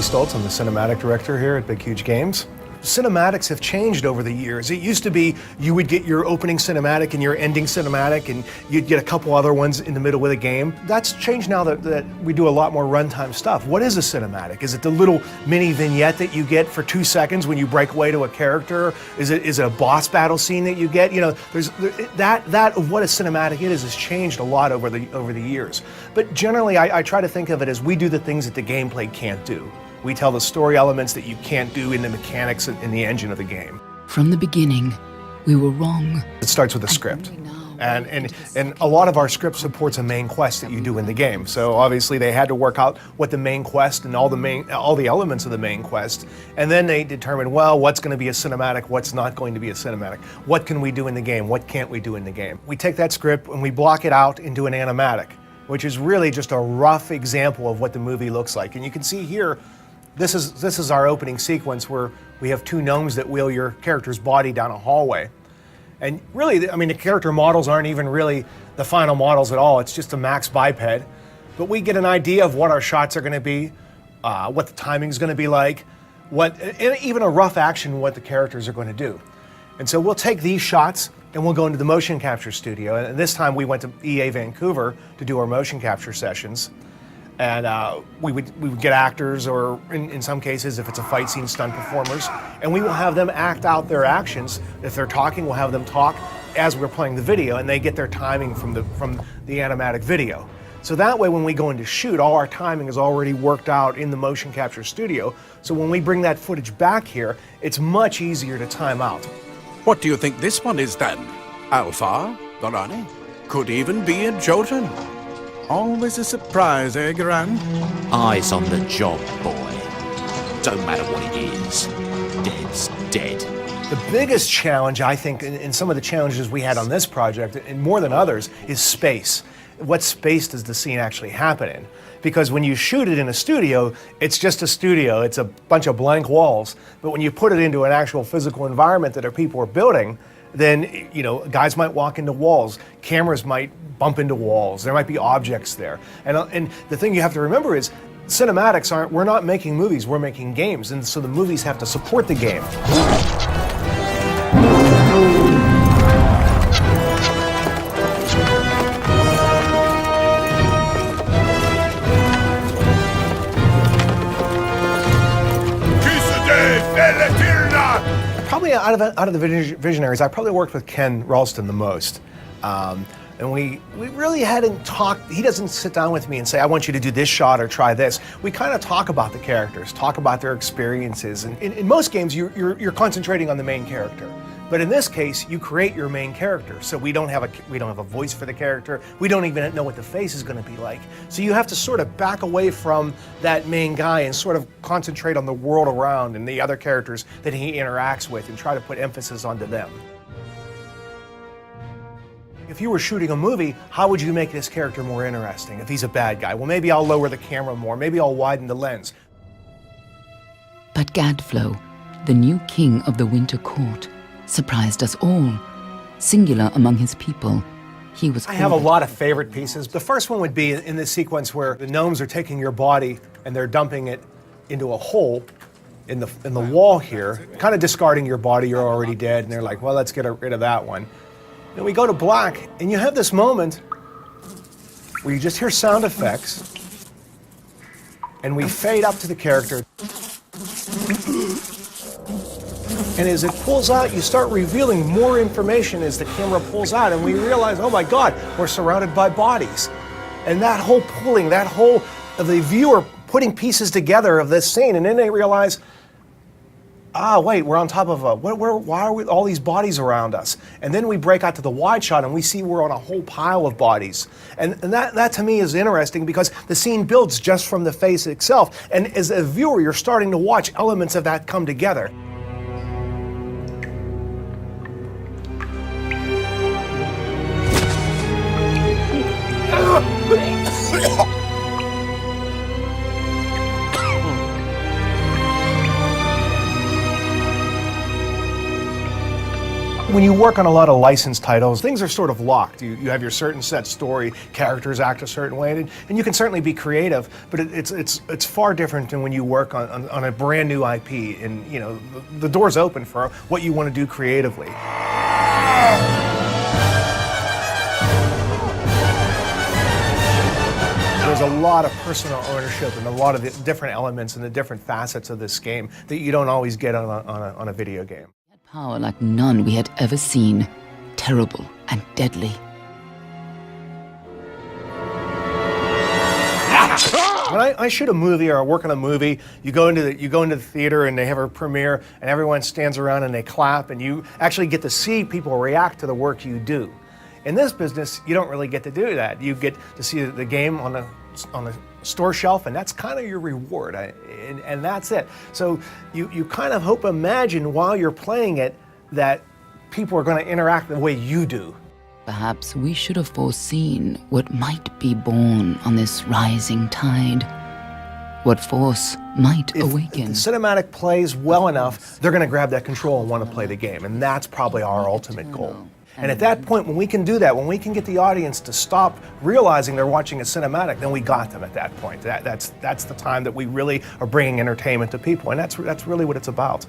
Stoltz. I'm the cinematic director here at Big Huge Games. Cinematics have changed over the years. It used to be you would get your opening cinematic and your ending cinematic, and you'd get a couple other ones in the middle of the game. That's changed now that we do a lot more runtime stuff. What is a cinematic? Is it the little mini vignette that you get for 2 seconds when you break away to a character? Is it a boss battle scene that you get? You know, that of what a cinematic is has changed a lot over the years. But generally, I try to think of it as we do the things that the gameplay can't do. We tell the story elements that you can't do in the mechanics in the engine of the game. From the beginning, we were wrong. It starts with a script. And a lot of our script supports a main quest that you do in the game. So obviously they had to work out what the main quest and all the elements of the main quest. And then they determined, well, what's going to be a cinematic, what's not going to be a cinematic. What can we do in the game? What can't we do in the game? We take that script and we block it out into an animatic, which is really just a rough example of what the movie looks like. And you can see here, this is our opening sequence where we have 2 gnomes that wheel your character's body down a hallway. And really, I mean, the character models aren't even really the final models at all. It's just a max biped. But we get an idea of what our shots are going to be, what the timing is going to be like, and even a rough action what the characters are going to do. And so we'll take these shots and we'll go into the motion capture studio. And this time we went to EA Vancouver to do our motion capture sessions. And we would get actors, or in some cases, if it's a fight scene, stunt performers, and we will have them act out their actions. If they're talking, we'll have them talk as we're playing the video, and they get their timing from the animatic video. So that way, when we go into shoot, all our timing is already worked out in the motion capture studio. So when we bring that footage back here, it's much easier to time out. What do you think this one is then? Alpha? Gorani? Could even be a Jotun? Always a surprise, eh, Garan? Eyes on the job, boy. Don't matter what it is. Dead's dead. The biggest challenge, I think, in some of the challenges we had on this project, and more than others, is space. What space does the scene actually happen in? Because when you shoot it in a studio, it's just a studio. It's a bunch of blank walls. But when you put it into an actual physical environment that people are building, then, you know, guys might walk into walls, cameras might bump into walls, there might be objects there. And the thing you have to remember is, cinematics we're not making movies, we're making games, and so the movies have to support the game. Probably out of the visionaries, I probably worked with Ken Ralston the most. And we really hadn't talked, he doesn't sit down with me and say, I want you to do this shot or try this. We kind of talk about the characters, talk about their experiences. And in most games, you're concentrating on the main character. But in this case, you create your main character. So we don't have a voice for the character. We don't even know what the face is going to be like. So you have to sort of back away from that main guy and sort of concentrate on the world around and the other characters that he interacts with and try to put emphasis onto them. If you were shooting a movie, how would you make this character more interesting? If he's a bad guy, well, maybe I'll lower the camera more. Maybe I'll widen the lens. But Gadflow, the new king of the Winter Court, surprised us all. Singular among his people, he was I have a lot of favorite pieces. The first one would be in this sequence where the gnomes are taking your body and they're dumping it into a hole in the wall here, kind of discarding your body, you're already dead, and they're like, well, let's get rid of that one. And we go to black, and you have this moment where you just hear sound effects, and we fade up to the character. And as it pulls out, you start revealing more information as the camera pulls out, and we realize, oh my God, we're surrounded by bodies. And that whole pulling, that whole of the viewer putting pieces together of this scene, and then they realize, wait, we're on top of why are all these bodies around us? And then we break out to the wide shot and we see we're on a whole pile of bodies. And that to me is interesting because the scene builds just from the face itself. And as a viewer, you're starting to watch elements of that come together. When you work on a lot of licensed titles, things are sort of locked. You have your certain set story, characters act a certain way, and you can certainly be creative, but it's far different than when you work on a brand new IP, and you know, the door's open for what you want to do creatively. There's a lot of personal ownership and a lot of the different elements and the different facets of this game that you don't always get on a video game. Power like none we had ever seen, terrible and deadly. When I shoot a movie or I work on a movie, you go into the theater and they have a premiere and everyone stands around and they clap and you actually get to see people react to the work you do. In this business, you don't really get to do that. You get to see the game on the store shelf, and that's kind of your reward, and that's it. So you kind of imagine while you're playing it that people are going to interact the way you do. Perhaps we should have foreseen what might be born on this rising tide. What force might awaken. If the cinematic plays well enough, they're going to grab that control and want to play the game, and that's probably our ultimate goal. And at that point, when we can do that, when we can get the audience to stop realizing they're watching a cinematic, then we got them at that point. That's the time that we really are bringing entertainment to people, and that's really what it's about.